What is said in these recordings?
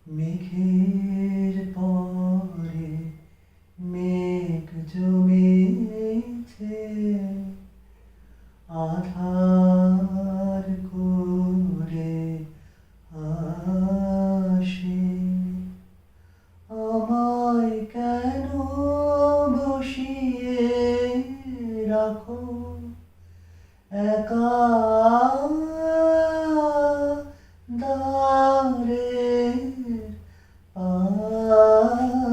মেঘের পরে মেঘ জমেছে, আধার করে আসে। আমায় কেন বসিয়ে রাখো একা দ্বারের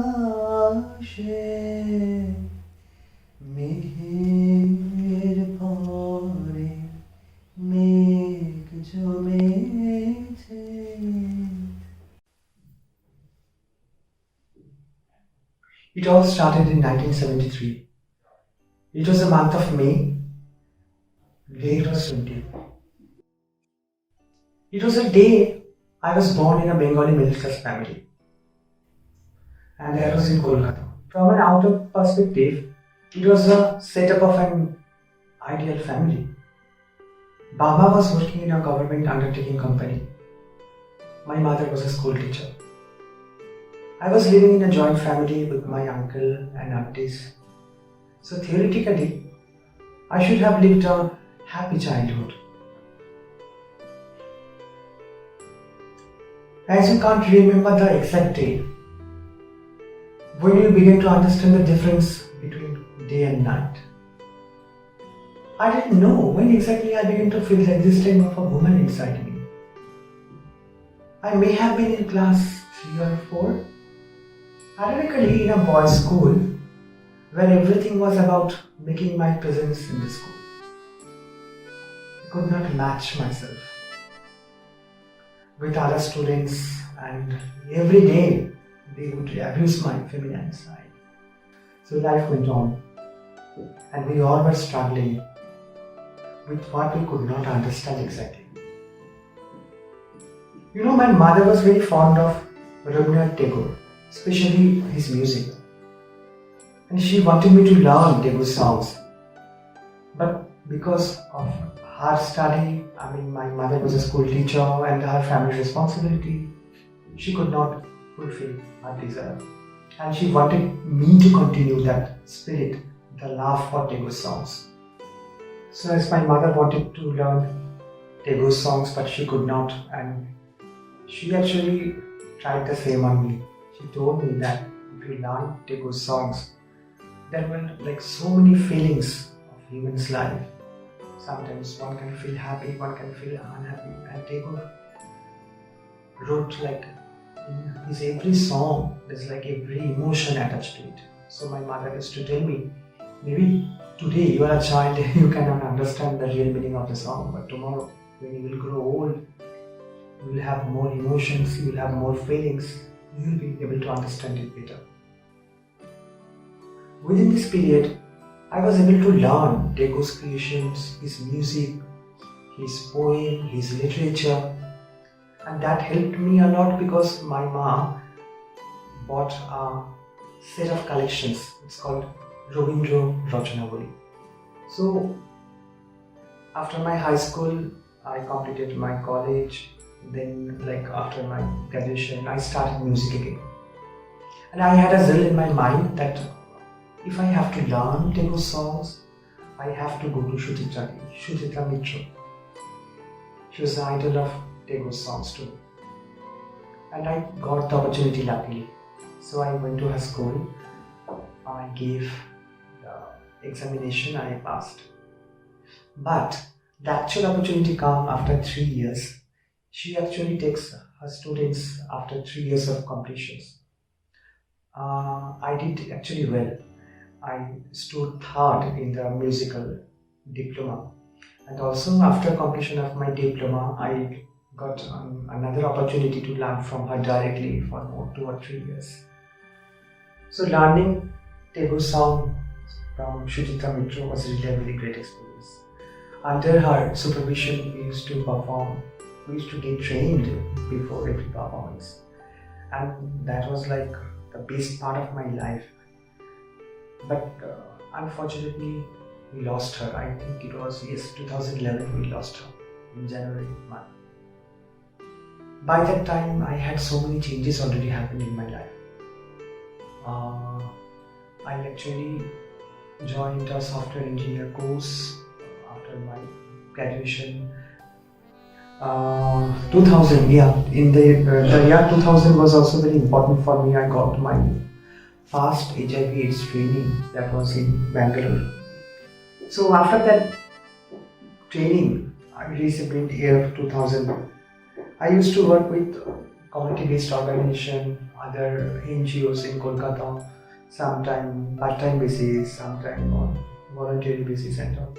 পাশে? মেঘের পরে মেঘ জমেছে। It all started in 1973. It was the month of May. The date was 20. It was a day I was born in a Bengali middle class family, and that was in Kolkata. From an outer perspective, it was a setup of an ideal family. Baba was working in a government undertaking company. My mother was a school teacher. I was living in a joint family with my uncle and aunties. So theoretically, I should have lived a happy childhood. As you can't remember the exact day, when you begin to understand the difference between day and night, I didn't know when exactly I began to feel the existence of a woman inside me. I may have been in class 3 or 4, ironically in a boys' school, where everything was about making my presence in the school. I could not match myself with other students, and every day they would abuse my feminine side. So life went on, and we all were struggling with what we could not understand exactly. You know, my mother was very fond of Rabindranath Tagore, especially his music, and she wanted me to learn Tagore songs. But because of her study, my mother was a school teacher, and her family responsibility, she could not fulfill her desire. And she wanted me to continue that spirit, the love for Tagore songs. So as my mother wanted to learn Tagore songs, but she could not, and she actually tried the same on me. She told me that if you learn Tagore songs, there were like so many feelings of human's life. Sometimes one can feel happy, one can feel unhappy, and Tagore wrote like in his every song, there's like every emotion attached to it. So my mother used to tell me, maybe today you are a child, you cannot understand the real meaning of the song, but tomorrow when you will grow old, you will have more emotions, you will have more feelings, you will be able to understand it better. Within this period, I was able to learn Tagore's creations, his music, his poem, his literature, and that helped me a lot because my mom bought a set of collections. It's called Rabindra Rachanavali. So after my high school, I completed my college. Then after my graduation, I started music again. And I had a zeal in my mind that if I have to learn Tagore songs, I have to go to Suchitra Mitra. She was the idol of Tagore songs too. And I got the opportunity luckily. So I went to her school, I gave the examination, I passed. But the actual opportunity came after 3 years. She actually takes her students after 3 years of completions. I did actually well. I stood third in the musical diploma, and also after completion of my diploma, I got another opportunity to learn from her directly for more 2 or 3 years. So learning Tagore song from Suchitra Mitra was really a very great experience. Under her supervision, we used to perform. We used to get trained before every performance, and that was like the best part of my life. But unfortunately, we lost her. I think it was 2011 we lost her in January month. by that time I had so many changes already happened in my life. Uh, I actually joined a software engineer course after my graduation. 2000, yeah, in the year 2000 was also very important for me. I got my first HIV/AIDS training, that was in Bangalore. So after that training, I received in the year 2000. I used to work with community-based organization, other NGOs in Kolkata, sometime part-time basis, sometime on voluntary basis and all.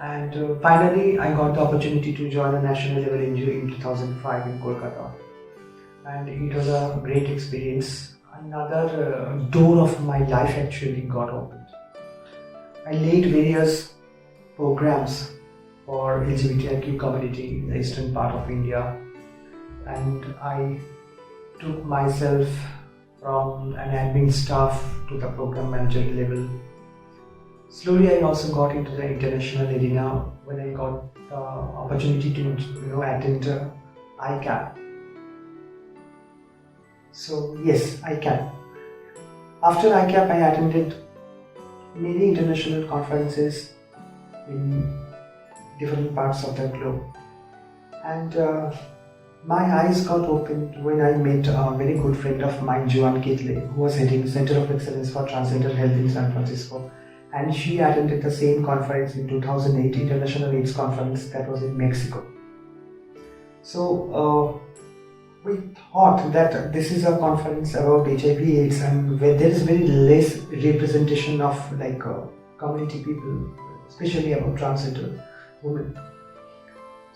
And finally, I got the opportunity to join a national level NGO in 2005 in Kolkata, and it was a great experience. Another door of my life actually got opened. I led various programs for LGBTIQ community in the eastern part of India, and I took myself from an admin staff to the program manager level. Slowly I also got into the international arena when I got the opportunity to attend ICAP. So yes, ICAP. After ICAP I attended many international conferences in different parts of the globe, and my eyes got opened when I met a very good friend of mine, Joan Kitley, who was heading Center of Excellence for Transgender Health in San Francisco, and she attended the same conference in 2008, International AIDS Conference, that was in Mexico. So we thought that this is a conference about HIV/AIDS, and where there is very less representation of community people, especially about transgender women.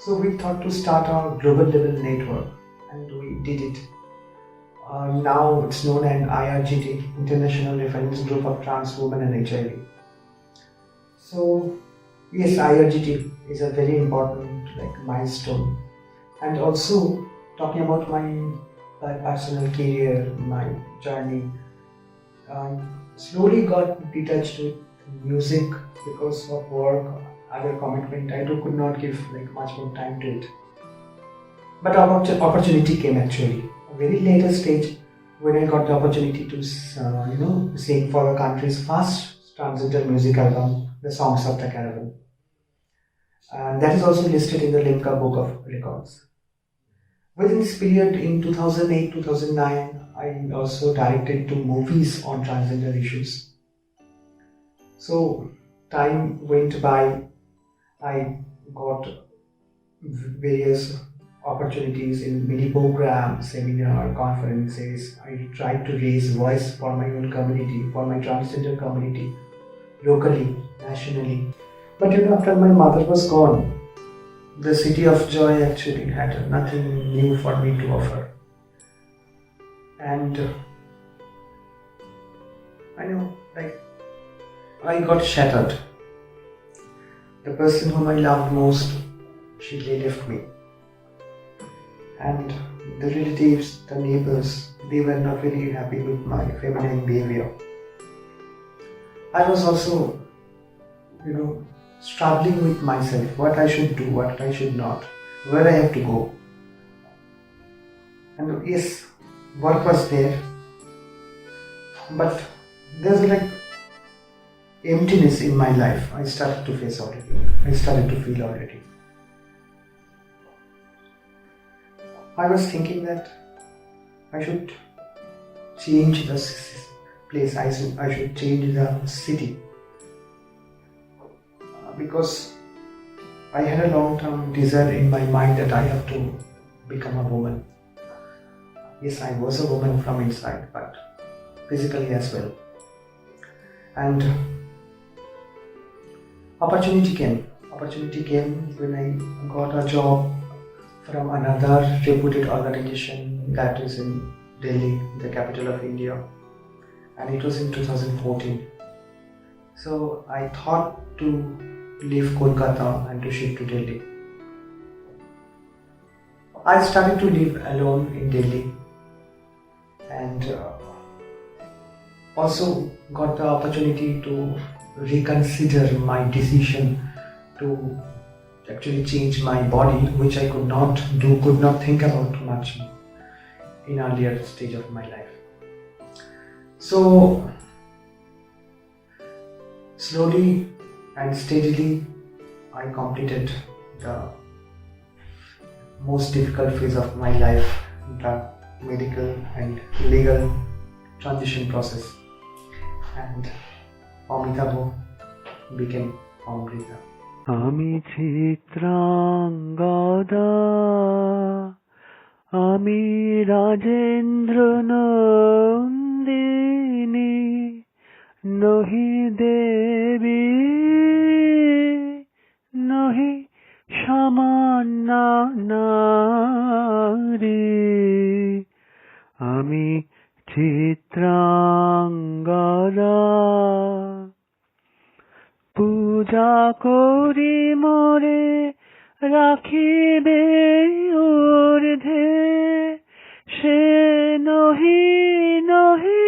So we thought to start a global level network, and we did it. Now it's known as IRGT, International Reference Group of Trans Women and HIV. So yes, IRGT is a very important milestone. And also talking about my personal career, my journey, I slowly got detached with music because of work, other commitment. I could not give much more time to it. But opportunity came actually. A very later stage when I got the opportunity to sing for the country's first transgender music album, The Songs of the Caravan. And that is also listed in the Limca Book of Records. Within this period in 2008-2009, I also directed 2 movies on transgender issues. So time went by, I got various opportunities in many programs, seminar, conferences. I tried to raise voice for my own community, for my transgender community, locally, nationally. But after my mother was gone, the City of Joy actually had nothing new for me to offer. And I got shattered. The person whom I loved most, she left me. And the relatives, the neighbors, they were not very happy with my feminine behavior. I was also, struggling with myself, what I should do, what I should not, where I have to go. And yes, work was there, but there's emptiness in my life. I started to face already. I started to feel already. I was thinking that I should change the place, I should change the city. Because I had a long-term desire in my mind that I have to become a woman. Yes, I was a woman from inside, but physically as well. And opportunity came. Opportunity came when I got a job from another reputed organization that is in Delhi, the capital of India. And it was in 2014. So I thought to leave Kolkata and to shift to Delhi. I started to live alone in Delhi, and also got the opportunity to reconsider my decision to actually changed my body, which I could not do, could not think about much in earlier stage of my life. So slowly and steadily I completed the most difficult phase of my life, the medical and legal transition process, and Amritabo became Amrita. আমি চিত্রাঙ্গদা, আমি রাজেন্দ্র নন্দিনী, নহি দেবী নহি সামান্য নারী, আমি চিত্রাঙ্গদা। পূজা করি মোরে রাখিবে ঊর্ধ্বে, সে নহি নহি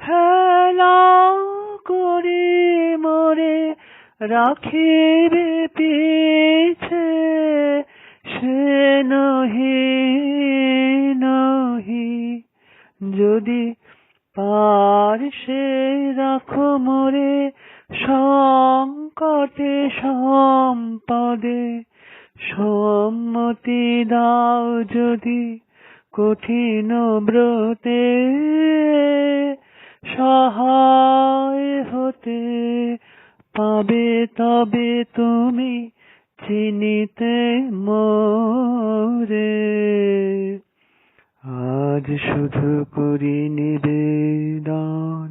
হেলা করি মোরে রাখিবে পিছে, সে নহি নহি যদি পার্শ্বে রাখো মোরে সংকটে সম্পদে, সম্মতি দাও যদি কঠিন ব্রতে, সহায় হতে পাবে তবে তুমি চিনিতে মোরে। আজ শুধু করি নিবেদন,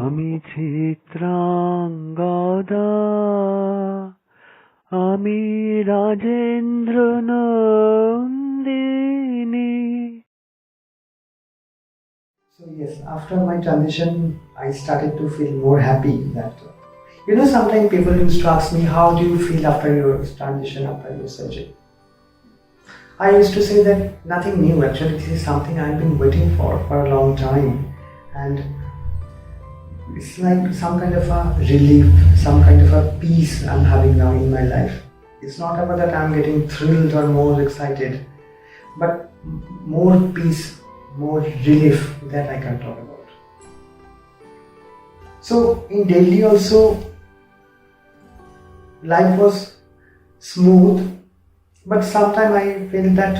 আমি চিত্রাঙ্গদা, আমি Rajendra Nandini. So yes, after my transition, I started to feel more happy that, sometimes people used to ask me, how do you feel after your transition, after your surgery? I used to say that nothing new, actually this is something I've been waiting for a long time, and it's like some kind of a relief, some kind of a peace I'm having now in my life. It's not about that I'm getting thrilled or more excited, but more peace, more relief that I can talk about. So in Delhi also, life was smooth, but sometimes I feel that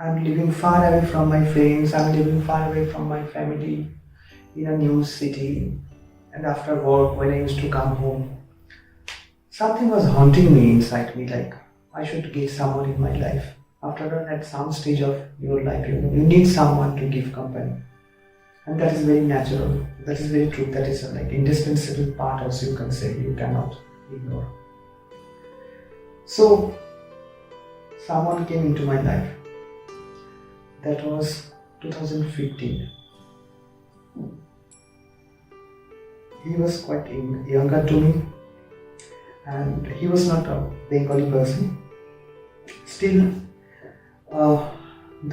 I'm living far away from my friends, I'm living far away from my family in a new city, and after work when I used to come home, something was haunting me inside me, like I should get someone in my life. After all, at some stage of your life, you need someone to give company, and that is very natural, that is very true, that is a like indispensable part also, you can say, you cannot ignore. So someone came into my life. That was 2015. He was quite younger to me, and he was not a Bengali person. Still,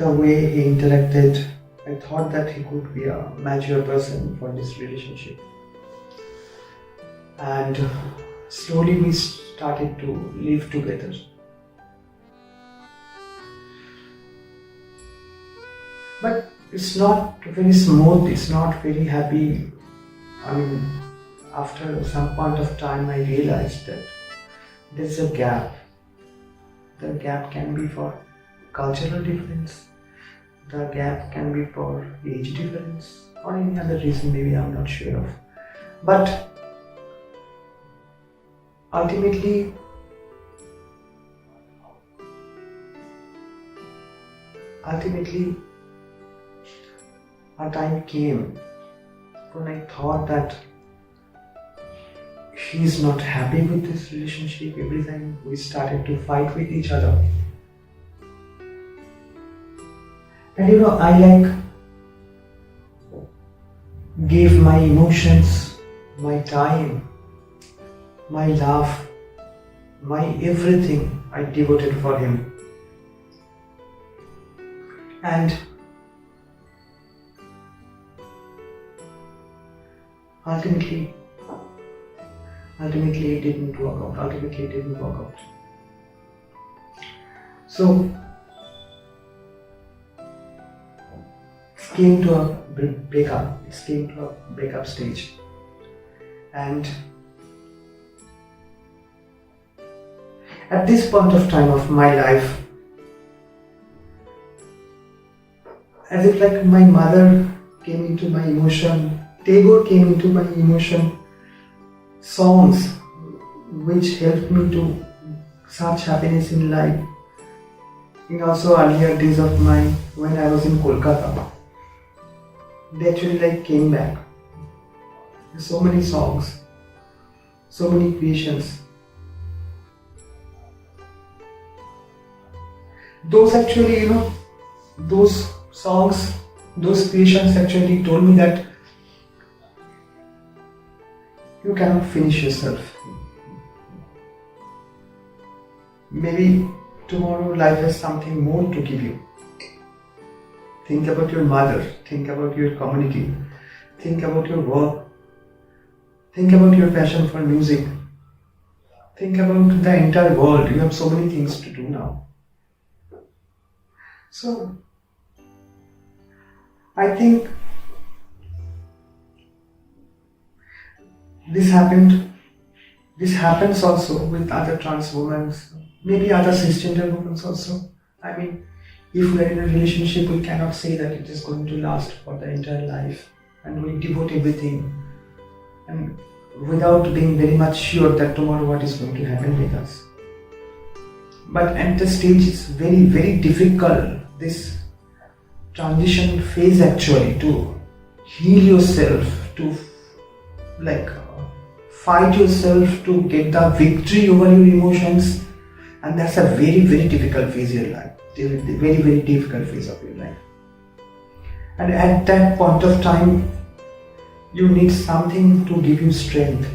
the way he interacted, I thought that he could be a mature person for this relationship. And slowly we started to live together. But it's not very smooth, it's not very happy. I mean, after some point of time I realized that there's a gap. The gap can be for cultural difference, the gap can be for age difference, or any other reason, maybe I'm not sure of. But ultimately, a time came when I thought that he's not happy with this relationship. Every time we started to fight with each other. And I gave my emotions, my time, my love, my everything I devoted for him. And ultimately, ultimately it didn't work out. So it came to a breakup stage, and at this point of time of my life, as if like my mother came into my emotion, Tagore came into my emotion, songs which helped me to search happiness in life. In also earlier days of mine, when I was in Kolkata, they actually like came back. So many songs, so many creations. Those actually, those songs, those creations actually told me that you cannot finish yourself. Maybe tomorrow life has something more to give you. Think about your mother, think about your community, think about your work, think about your passion for music, think about the entire world. You have so many things to do now. So, I think this happens also with other trans women, maybe other cisgender women also. I mean, if we are in a relationship, we cannot say that it is going to last for the entire life, and we devote everything, and without being very much sure that tomorrow what is going to happen with us. But at the stage, it's very, very difficult, this transition phase actually, to heal yourself, to fight yourself to get the victory over your emotions, and that's a very, very difficult phase of your life, very, very difficult phase of your life. And at that point of time, you need something to give you strength.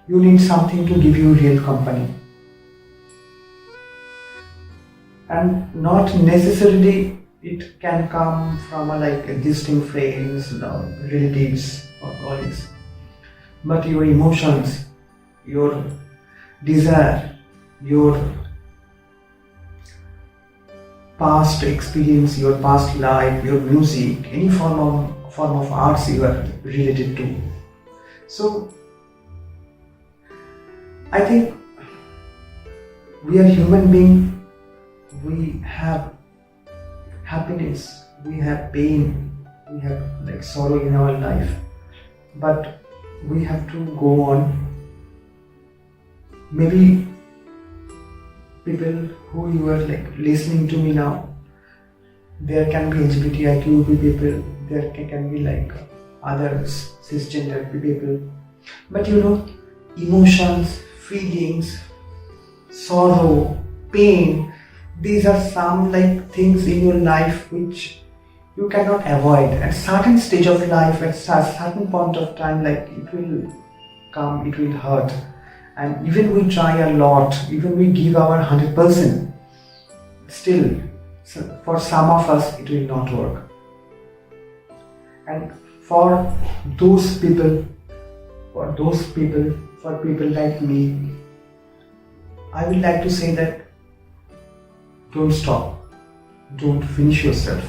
You need something to give you real company. And not necessarily it can come from existing friends, relatives or colleagues, but your emotions, your desire, your past experience, your past life, your music, any form of arts you are related to. So I think we are human beings. We have happiness, we have pain, we have sorrow in our life, but we have to go on. Maybe people who you are listening to me now, there can be LGBTIQ people, there can be others, cisgender people, but emotions, feelings, sorrow, pain, these are some things in your life which you cannot avoid. At certain stage of life, at a certain point of time, it will come, it will hurt. And even we try a lot, even we give our 100%, still, for some of us, it will not work. And for those people, for people like me, I would like to say that don't stop. Don't finish yourself.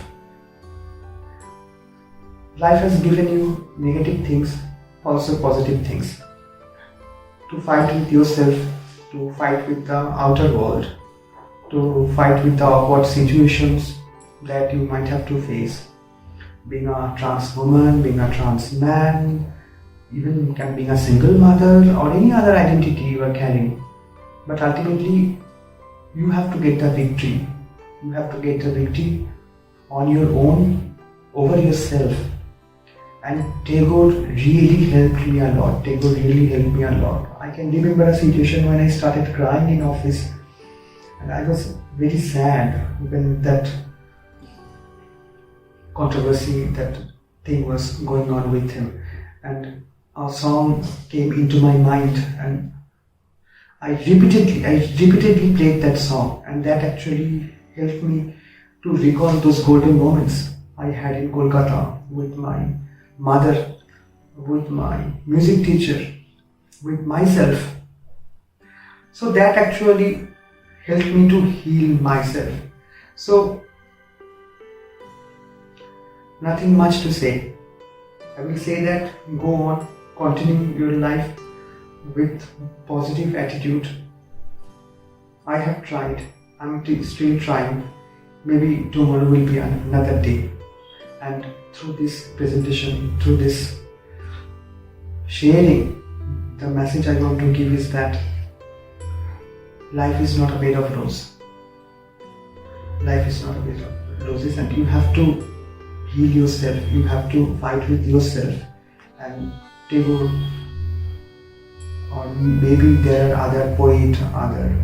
Life has given you negative things, also positive things. To fight with yourself, to fight with the outer world, to fight with the awkward situations that you might have to face. Being a trans woman, being a trans man, even being a single mother or any other identity you are carrying. But ultimately, you have to get the victory. You have to get the victory on your own, over yourself. And Tagore really helped me a lot. I can remember a situation when I started crying in office, and I was very sad when that controversy, that thing was going on with him. And a song came into my mind, and I repeatedly played that song, and that actually helped me to recall those golden moments I had in Kolkata with my mother, with my music teacher, with myself. So that actually helped me to heal myself. So nothing much to say. I will say that go on, continue your life with positive attitude. I have tried, I'm still trying. Maybe tomorrow will be another day. And through this presentation, through this sharing, the message I want to give is that life is not a bed of roses. Life is not a bed of roses, and you have to heal yourself, you have to fight with yourself. And Tagore, or maybe there are other poets, other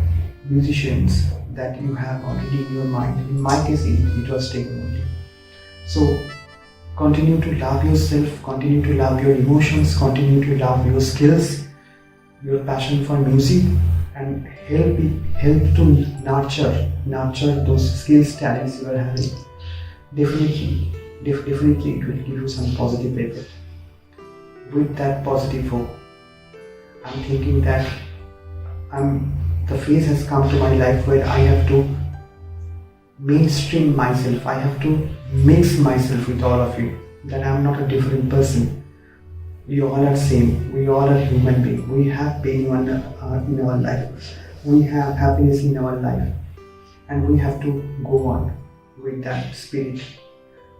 musicians that you have already in your mind. In my case, it was Tagore only. So continue to love yourself, continue to love your emotions, continue to love your skills, your passion for music, and help to nurture those skills, talents you are having. Definitely it will give you some positive effect. With that positive hope, I'm thinking that the phase has come to my life where I have to mainstream myself, I have to mix myself with all of you, that I'm not a different person. We all are same, we all are human beings, we have pain in our life, we have happiness in our life, and we have to go on with that spirit,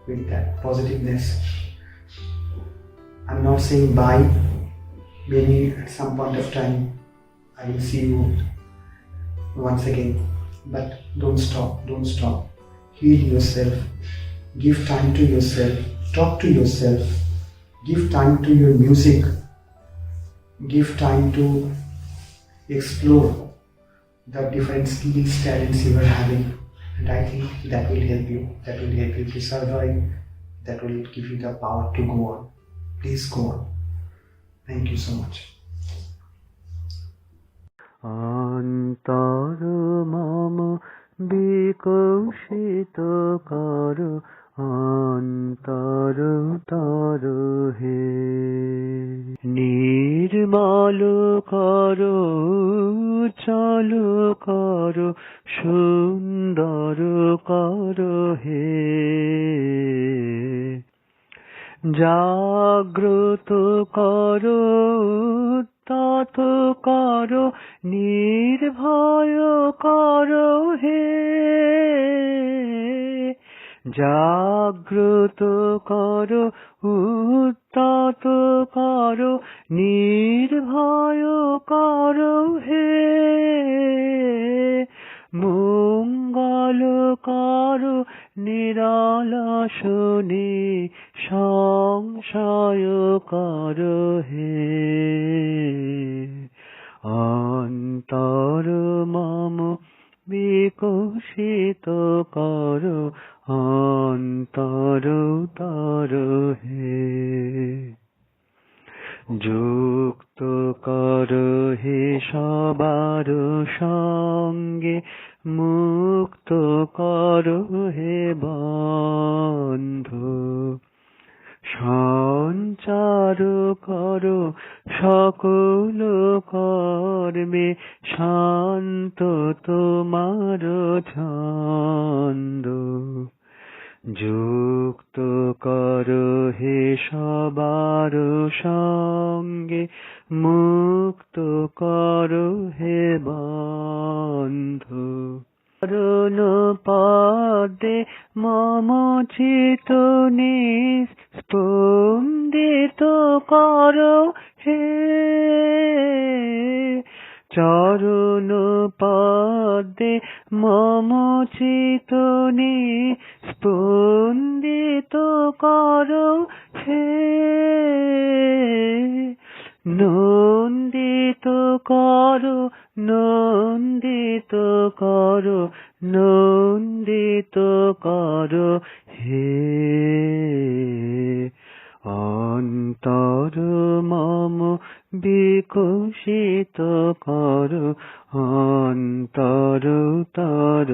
with that positiveness. I'm not saying bye, maybe at some point of time I will see you once again, but don't stop. Heal yourself, give time to yourself, talk to yourself, give time to your music, give time to explore the different skills, talents you are having, and I think that will help you to survive, that will give you the power to go on. Please go on. Thank you so much. অন্তর মম বিকশিত কর, অন্তর তর হে নির্মল কর, চল কর, সুন্দর কর হে জাগ্রত কর, তত কর, নির্ভয় কর হে জাগ্রত কর, উত্তত কর, নির্ভয় কর হে মঙ্গল কর, নিরালসনে সংশয় কর হে অন্তর মম বিকশিত কর, অন্তর তর হে যুক্ত কর হে সবার সঙ্গে, মুক্ত কর হে বন্ধু সঞ্চার কর সকল কর্মে, শান্ত তোমার ছন্দ যুক্ত কর হে সবার সঙ্গে, মুক্ত কর হে বন্ধু করুণ পদে মম চিত স্পন্দিত কর হে চরণ পদে মম চিত স্পন্দিত কর হে নন্দিত কর, নন্দিত কর, নন্দিত কর হে অন্তর মম বিকশিত কর, অন্তর তর